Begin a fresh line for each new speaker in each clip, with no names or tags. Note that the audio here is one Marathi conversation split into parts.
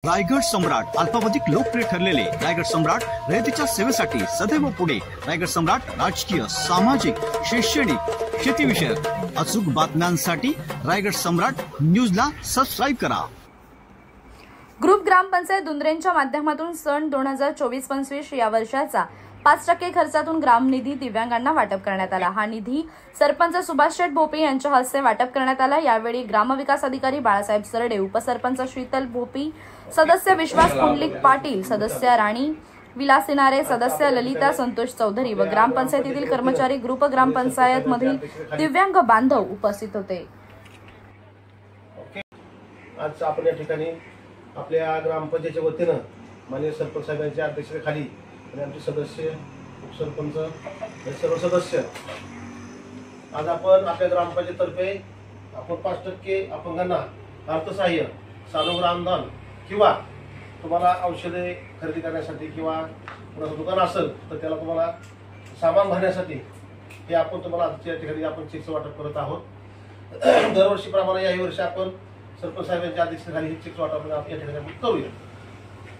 रायगड सम्राट अल्पावधिक लोकप्रिय ठरलेले रायगड सम्राट रयतेच्या सेवेसाठी सदैव पुढे। रायगड सम्राट राजकीय, सामाजिक, शैक्षणिक, शेतीविषयक अचूक बातम्यांसाठी रायगड सम्राट न्यूजला सबस्क्राइब करा।
ग्रुप ग्रामपंचायत दुंद्रेंच्या माध्यमातून सन 2024-25 या वर्षाचा 5% खर्चातून ग्रामनिधी दिव्यांगांना वाटप करण्यात आला। हा निधी सरपंच सुभाष शेठ भोपी यांच्या हस्ते वाटप करण्यात आला। यावेळी ग्रामविकास अधिकारी बाळासाहेब सरडे, उपसरपंच शीतल भोपी, सदस्य विश्वास पुंडलिक पाटील, सदस्य राणी विलास सिनारे, सदस्य ललिता संतोष चौधरी व ग्रामपंचायतीतील कर्मचारी, ग्रुप ग्रामपंचायत मधील दिव्यांग बांधव उपस्थित होते।
आज आपण या ठिकाणी आपल्या ग्रामपंचायतीच्या वतीनं माननीय सरपंच साहेबांच्या अध्यक्षतेखाली आणि आमचे सदस्य, उपसरपंच हे सर्व सदस्य आज आपण आपल्या ग्रामपंचायतीतर्फे आपण 5% अपंगांना अर्थसहाय्य, सानुग्रह अनुदान किंवा तुम्हाला औषधे खरेदी करण्यासाठी किंवा कुणाचं दुकान असेल तर त्याला तुम्हाला सामान भरण्यासाठी हे आपण तुम्हाला आजच्या ठिकाणी आपण चेकचं वाटप करत आहोत। दरवर्षीप्रमाणे याही वर्षी आपण सरपंच साहेबांच्या अध्यक्षतेखाली हे चेकचं वाटप या ठिकाणी आपण करूया।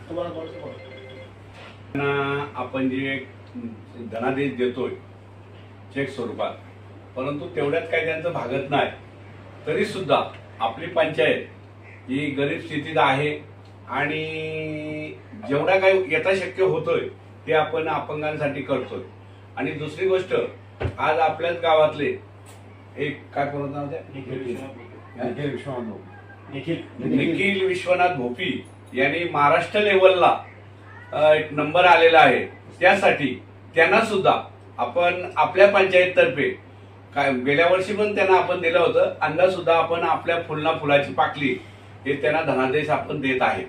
तुम्हाला
आपण जे धनादेश देतोय चेक स्वरूपात, परंतु तेवढ्यात काही त्यांचं भागत नाही, तरी सुद्धा आपली पंचायत ही गरीब स्थितीत आहे आणि जेवढा काही यथाशक्य होतोय ते आपण अपंगांसाठी करतोय। आणि दुसरी गोष्ट, आज आपल्याच गावातले एक काय म्हणत नाव निखिल विश्वनाथ भोपी यांनी महाराष्ट्र लेवलला एक नंबर आलेला आहे, त्यासाठी त्यांना सुद्धा आपण आपल्या पंचायततर्फे काय गेल्या वर्षी पण त्यांना आपण दिलं होतं, अंदाज सुद्धा आपण आपल्या फुलाची पाकली हे त्यांना धनादेश आपण देत आहे।